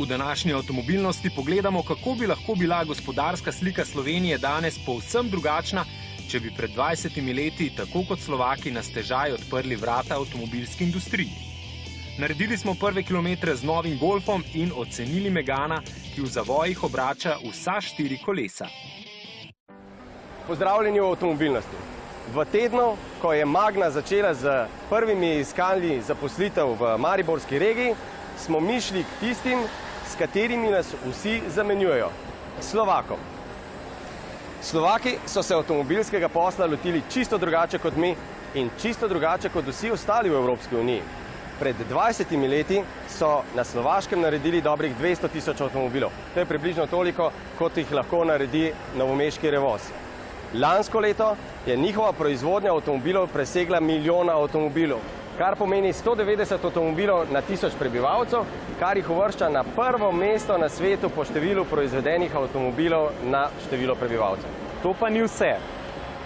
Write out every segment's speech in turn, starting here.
V današnji avtomobilnosti pogledamo, kako bi lahko bila gospodarska slika Slovenije danes povsem drugačna, če bi pred 20 leti, tako kot Slovaki, na stežaj odprli vrata avtomobilski industriji. Naredili smo prve kilometre z novim Golfom in ocenili Megana, ki v zavojih obrača vsa 4 kolesa. Pozdravljeni v avtomobilnosti. V tednu, ko je Magna začela z prvimi iskanji zaposlitev v mariborski regiji, smo mi šli k tistim, s katerimi nas vsi zamenjujejo – Slovakom. Slovaki so se avtomobilskega posla lotili čisto drugače kot mi in čisto drugače kot vsi ostali v Evropski uniji. Pred 20 leti so na Slovaškem naredili dobrih 200 tisoč avtomobilov. To je približno toliko, kot jih lahko naredi novomeški Revoz. Lansko leto je njihova proizvodnja avtomobilov presegla 1 milijona avtomobilov, kar pomeni 190 avtomobilov na 1000 prebivalcev, kar jih uvršča na prvo mesto na svetu po številu proizvedenih avtomobilov na število prebivalcev. To pa ni vse.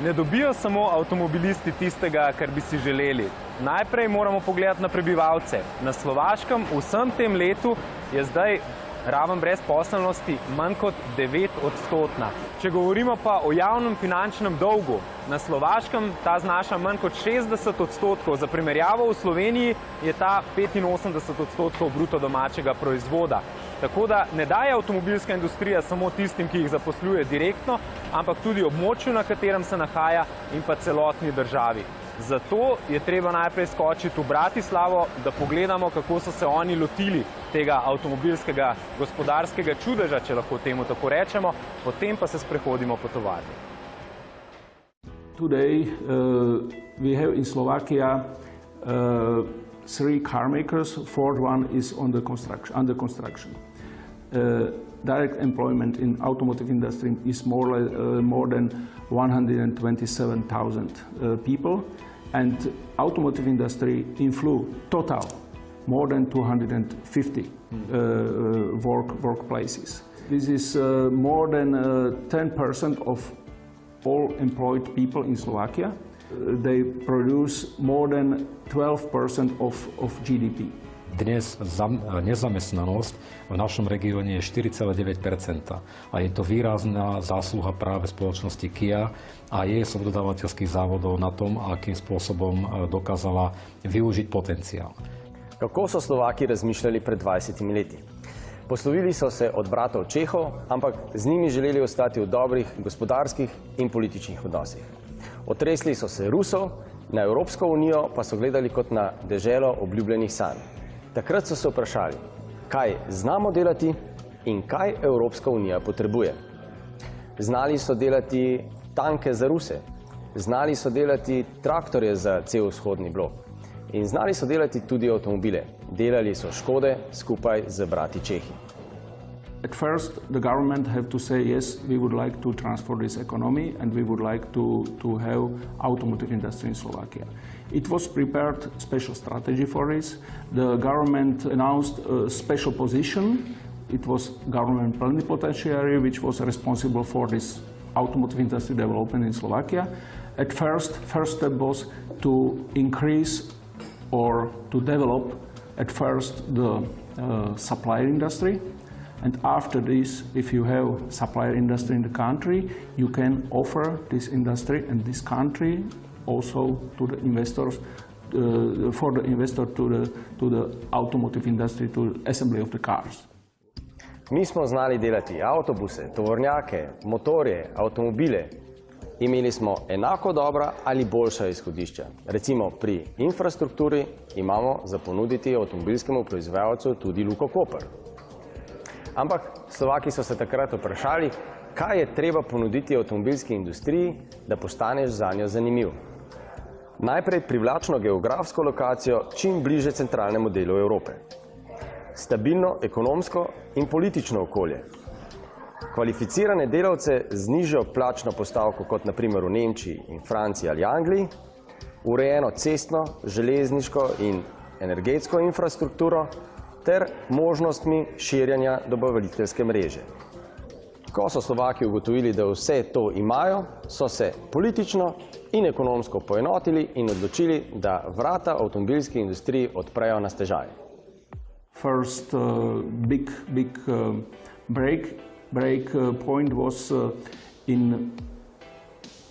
Ne dobijo samo avtomobilisti tistega, kar bi si želeli. Najprej moramo pogledati na prebivalce. Na Slovaškem v vsem tem letu je zdaj raven brezposelnosti manj kot 9-odstotna. Če govorimo pa o javnem finančnem dolgu, na Slovaškem ta znaša manj kot 60%. Za primerjavo v Sloveniji je ta 85% bruto domačega proizvoda. Tako da ne daje avtomobilska industrija samo tistim, ki jih zaposluje direktno, ampak tudi območju, na katerem se nahaja, in pa celotni državi. Zato je treba najprej skočiti v Bratislavo, da pogledamo, kako so se oni lotili tega avtomobilskega gospodarskega čudeža, če lahko temu tako rečemo, potem pa se sprehodimo po tovarni. Today we have in Slovakia 3 car makers. Ford one is under construction. Direct employment in automotive industry is more than 127,000 people, and automotive industry influence total more than 250 workplaces. This is more than 10% of all employed people in Slovakia. They produce more than 12% of GDP. Dnes nezamestnanosť v našom regióne je 4,9% a je to výrazná zásluha práve spoločnosti Kia a jej subdodávateľských závodov na tom, akým spôsobom dokázala využiť potenciál. Kako so Slováki razmišljali pred 20 leti? Poslovili so se od bratov Čehov, ampak z njimi želeli ostati v dobrih gospodarskih in političnih odnosih. Otresli so se Rusov, na Evropsko unijo pa so gledali kot na deželo obljubljenih sanj. Takrat so se vprašali, kaj znamo delati in kaj Evropska unija potrebuje. Znali so delati tanke za Ruse, znali so delati traktorje za cel vzhodni blok in znali so delati tudi avtomobile. Delali so Škode skupaj z brati Čehi. At first, the government have to say, yes, we would like to transform this economy and we would like to have automotive industry in Slovakia. It was prepared special strategy for this. The government announced a special position. It was government plenipotentiary, which was responsible for this automotive industry development in Slovakia. At first step was to increase or to develop at first the supplier industry. And after this, if you have supplier industry in the country, you can offer this industry and this country also to the investors, for the investor to the automotive industry, to assembly of the cars. Mi smo znali delati avtobuse, tovornjake, motorje, avtomobile. Imeli smo enako dobra ali boljša izhodišča. Recimo pri infrastrukturi imamo za ponuditi avtomobilskemu proizvajalcu tudi Luko Koper. Ampak Slovaki so se takrat vprašali, kaj je treba ponuditi avtomobilski industriji, da postaneš zanjo zanimiv. Najprej privlačno geografsko lokacijo čim bliže centralnemu delu Evrope. Stabilno ekonomsko in politično okolje. Kvalificirane delavce z nižjo plačno postavko kot na primer v Nemčiji in Franciji ali Angliji, urejeno cestno, železniško in energetsko infrastrukturo ter možnostmi širjanja dobaviteljske mreže. Ko so Slovaki ugotovili, da vse to imajo, so se politično in ekonomsko poenotili in odločili, da vrata avtomobilski industriji odprejo na stežaj. first big break point was in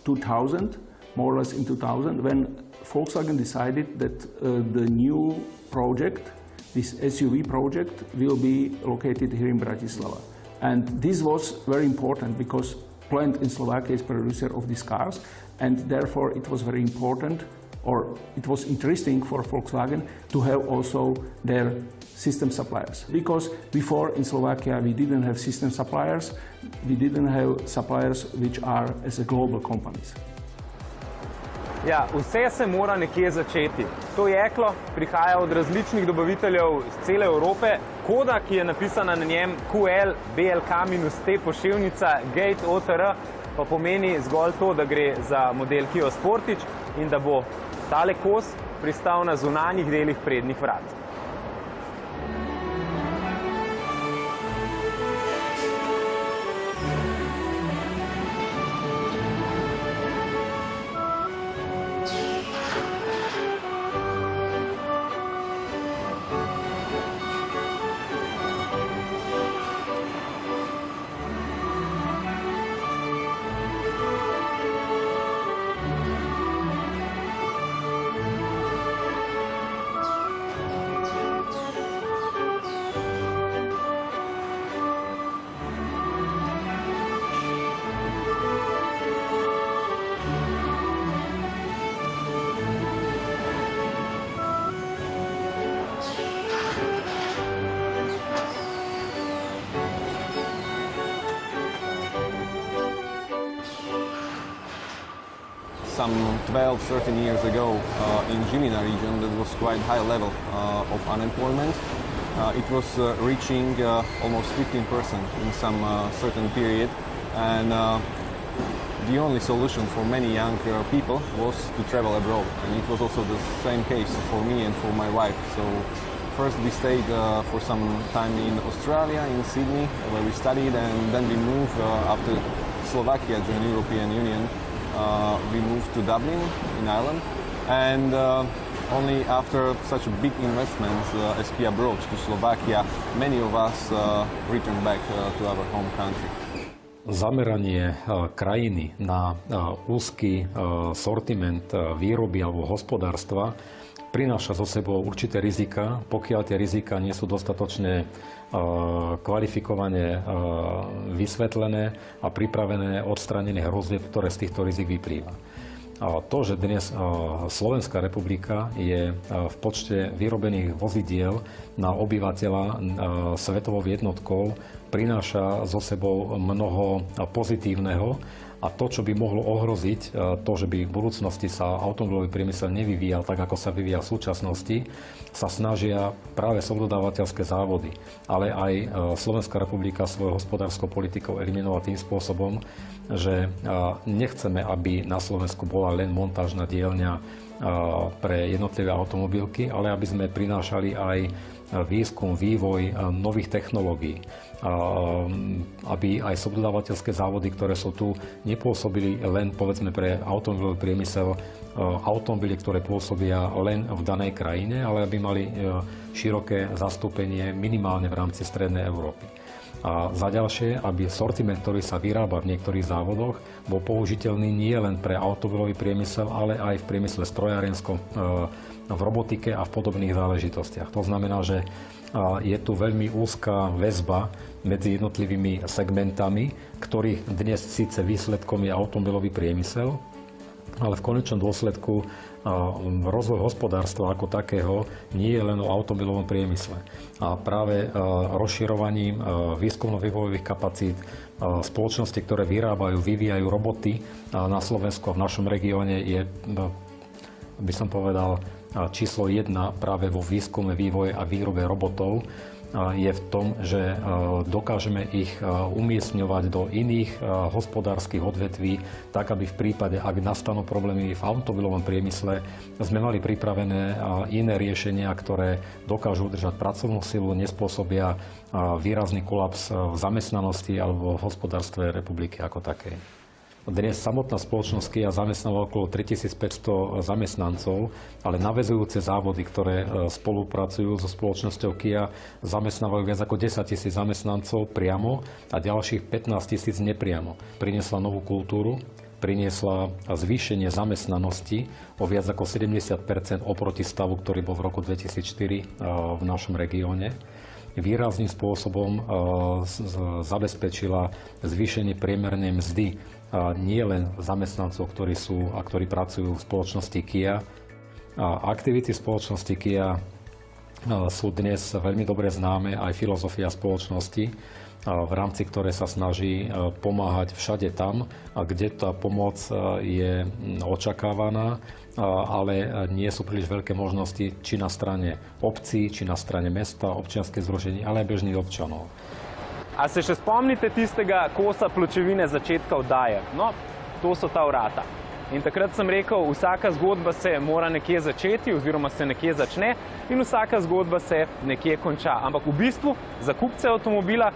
2000, more or less in 2000, when Volkswagen decided that the new project, this SUV project, will be located here in Bratislava. And this was very important because plant in Slovakia is producer of these cars, and therefore it was very important, or it was interesting for Volkswagen to have also their system suppliers. Because before in Slovakia we didn't have system suppliers, we didn't have suppliers which are as a global companies. Ja, vse se mora nekje začeti. To jeklo prihaja od različnih dobaviteljev iz cele Evrope. Koda, ki je napisana na njem QL BLK-T poševnica Gate OTR, pa pomeni zgolj to, da gre za model Kia Sportage in da bo tale kos pristal na zunanjih delih prednjih vrat. Some 12-13 years ago in Žilina region there was quite high level of unemployment. It was reaching almost 15% in some certain period, and the only solution for many young people was to travel abroad, and it was also the same case for me and for my wife. So first we stayed for some time in Australia, in Sydney, where we studied, and then we moved after Slovakia joined the European Union. We moved to Dublin in Ireland, and only after such a big investment as Kia brought to Slovakia, many of us returned back to our home country. Zameranie krajiny na úzky sortiment výroby alebo hospodárstva prináša so sebou určité rizika, pokiaľ tie rizika nie sú dostatočne kvalifikovane vysvetlené a pripravené odstranenie hrozieb, ktoré z týchto rizik vyplýva. To, že dnes Slovenská republika je v počte vyrobených vozidiel na obyvateľa svetovou jednotkou, prináša so sebou mnoho pozitívneho. A to, čo by mohlo ohroziť, to, že by v budúcnosti sa automobilový priemysel nevyvíjal tak, ako sa vyvíja v súčasnosti, sa snažia práve subdodávateľské závody. Ale aj Slovenská republika svojou hospodárskou politikou eliminovať tým spôsobom, že nechceme, aby na Slovensku bola len montážna dielňa pre jednotlivé automobilky, ale aby sme prinášali aj výskum, vývoj nových technológií, aby aj subdodávateľské závody, ktoré sú tu, nepôsobili len povedzme pre automobilový priemysel automobily, ktoré pôsobia len v danej krajine, ale aby mali široké zastúpenie minimálne v rámci strednej Európy. A za ďalšie, aby sortiment, ktorý sa vyrába v niektorých závodoch, bol použiteľný nie len pre automobilový priemysel, ale aj v priemysle strojárenskom, v robotike a v podobných záležitostiach. To znamená, že je tu veľmi úzka väzba medzi jednotlivými segmentami, ktorých dnes síce výsledkom je automobilový priemysel, ale v konečnom dôsledku rozvoj hospodárstva ako takého nie je len o automobilovom priemysle. A práve rozširovaním výskumno-vývojových kapacít spoločnosti, ktoré vyrábajú, vyvíjajú roboty na Slovensku a v našom regióne je, by som povedal, číslo 1 práve vo výskume, vývoje a výrobe robotov je v tom, že dokážeme ich umiestňovať do iných hospodárskych odvetví, tak aby v prípade, ak nastanú problémy v automobilovom priemysle, sme mali pripravené iné riešenia, ktoré dokážu udržať pracovnú silu, nespôsobia výrazný kolaps v zamestnanosti alebo v hospodárstve republiky ako takej. Dnes samotná spoločnosť Kia zamestnáva okolo 3500 zamestnancov, ale naväzujúce závody, ktoré spolupracujú so spoločnosťou Kia, zamestnávajú viac ako 10 000 zamestnancov priamo a ďalších 15 000 nepriamo. Priniesla novú kultúru, priniesla zvýšenie zamestnanosti o viac ako 70% oproti stavu, ktorý bol v roku 2004 v našom regióne. Výrazným spôsobom zabezpečila zvýšenie priemernej mzdy nie len zamestnancov, ktorí pracujú v spoločnosti Kia. Aktivity spoločnosti Kia sú dnes veľmi dobre známe, aj filozofia spoločnosti, v rámci ktorej sa snaží pomáhať všade tam, kde tá pomoc je očakávaná, ale nie sú príliš veľké možnosti či na strane obcí, či na strane mesta, občianske združení, ale aj bežných občanov. A se še spomnite tistega kosa pločevine začetka oddaje? No, to so ta vrata. In takrat sem rekel, vsaka zgodba se mora nekje začeti oziroma se nekje začne in vsaka zgodba se nekje konča. Ampak v bistvu za kupce avtomobila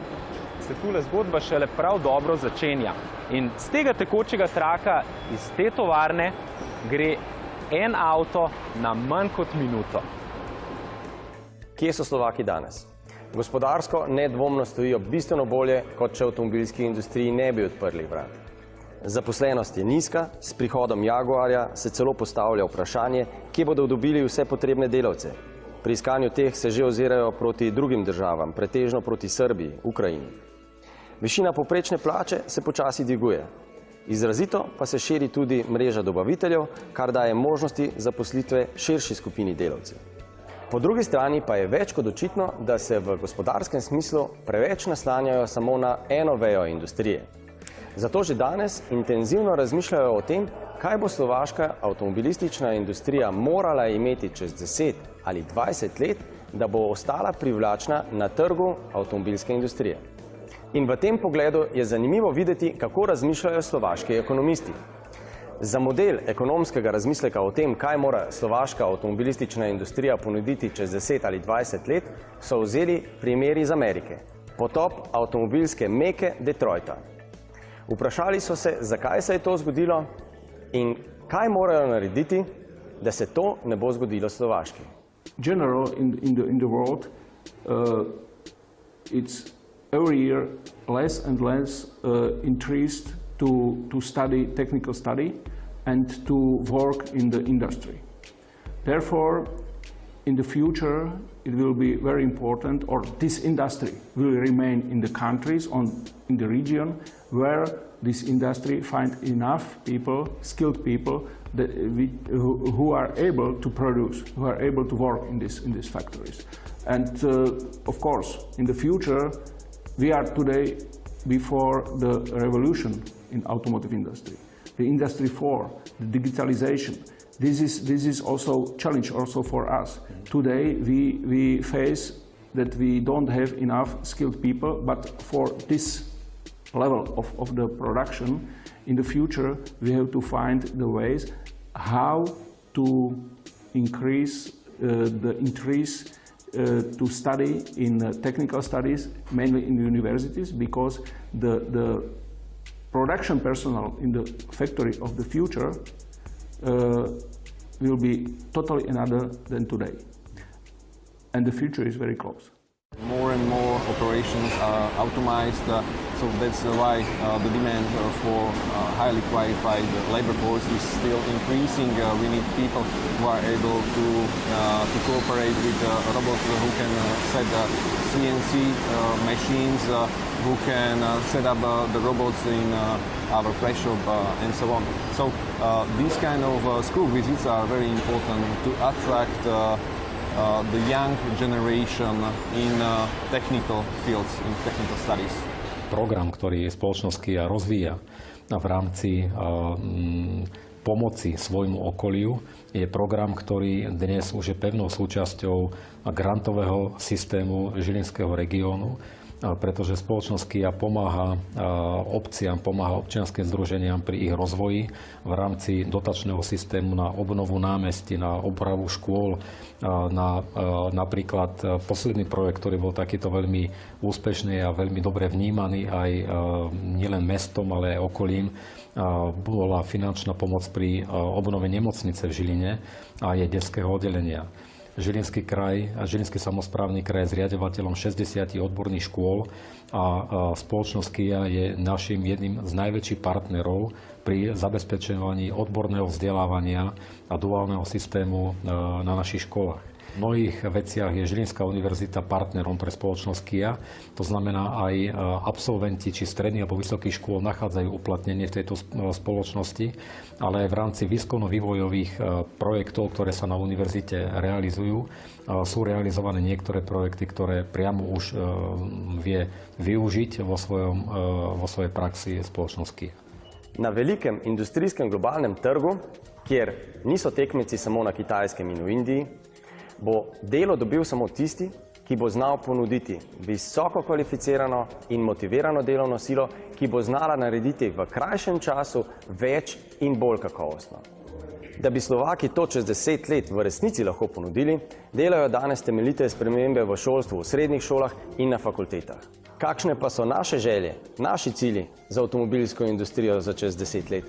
se tule zgodba šele prav dobro začenja. In z tega tekočega traka, iz te tovarne, gre en avto na manj kot minuto. Kje so Slovaki danes? Gospodarsko nedvomno stojijo bistveno bolje, kot če avtomobilski industriji ne bi odprli vrat. Zaposlenost je nizka, s prihodom Jaguarja se celo postavlja vprašanje, kje bodo dobili vse potrebne delavce. Pri iskanju teh se že ozirajo proti drugim državam, pretežno proti Srbiji, Ukrajini. Višina povprečne plače se počasi dviguje. Izrazito pa se širi tudi mreža dobaviteljev, kar daje možnosti zaposlitve širši skupini delavcev. Po drugi strani pa je več kot očitno, da se v gospodarskem smislu preveč naslanjajo samo na eno vejo industrije. Zato že danes intenzivno razmišljajo o tem, kaj bo slovaška avtomobilistična industrija morala imeti čez 10 ali 20 let, da bo ostala privlačna na trgu avtomobilske industrije. In v tem pogledu je zanimivo videti, kako razmišljajo slovaški ekonomisti. Za model ekonomskega razmisleka o tem, kaj mora slovaška avtomobilistična industrija ponuditi čez 10 ali 20 let, so vzeli primeri iz Amerike. Potop avtomobilske meke Detroita. Vprašali so se, zakaj se je to zgodilo in kaj morajo narediti, da se to ne bo zgodilo Slovaški. General in the world, it's every year less and less interest to study technical study and to work in the industry. Therefore, in the future, it will be very important, or this industry will remain in the countries, in the region, where this industry find enough people, skilled people, who are able to produce, who are able to work in these factories. And of course, in the future, we are today before the revolution in automotive industry. The Industry 4, the digitalization, this is also a challenge also for us. Today we face that we don't have enough skilled people, but for this level of the production, in the future we have to find the ways how to increase the interest to study in technical studies, mainly in universities, because the production personnel in the factory of the future will be totally another than today. And the future is very close. More and more operations are automized, so that's why the demand for highly qualified labor force is still increasing. We need people who are able to cooperate with robots who can set CNC machines, who can set up the robots in our press shop and so on. So these kind of school visits are very important to attract the young generation in technical fields, in technical studies. Program, ktorý spoločnosť Kia rozvíja v rámci pomoci svojmu okoliu, je program, ktorý dnes už je pevnou súčasťou grantového systému Žilinského regiónu, pretože spoločnosť Kia pomáha obciam, pomáha občianskym združeniam pri ich rozvoji v rámci dotačného systému na obnovu námestí, na opravu škôl, na napríklad posledný projekt, ktorý bol takýto veľmi úspešný a veľmi dobre vnímaný aj nielen mestom, ale aj okolím, bola finančná pomoc pri obnove nemocnice v Žiline a jej detského oddelenia. Žilinský kraj a Žilinský samosprávny kraj je zriaďovateľom 60 odborných škôl a spoločnosť KIA je našim jedným z najväčších partnerov pri zabezpečovaní odborného vzdelávania a duálneho systému na našich školách. V mnohých veciach je Žilinská univerzita partnerom pre spoločnosť KIA, to znamená aj absolventi či stredných alebo vysokých škôl nachádzajú uplatnenie v tejto spoločnosti, ale aj v rámci výskumno-vývojových projektov, ktoré sa na univerzite realizujú, sú realizované niektoré projekty, ktoré priamo už vie využiť vo svojej praxi spoločnosť KIA. Na velikem industrijskem globalnem trgu, kjer niso tekmeci samo na Kitajskem in v Indiji, bo delo dobil samo tisti, ki bo znal ponuditi visoko kvalificirano in motivirano delovno silo, ki bo znala narediti v krajšem času več in bolj kakovostno. Da bi Slovaki to čez 10 let v resnici lahko ponudili, delajo danes temeljite spremembe v šolstvu, v srednjih šolah in na fakultetah. Kakšne pa so naše želje, naši cilji za avtomobilsko industrijo za čez 10 let?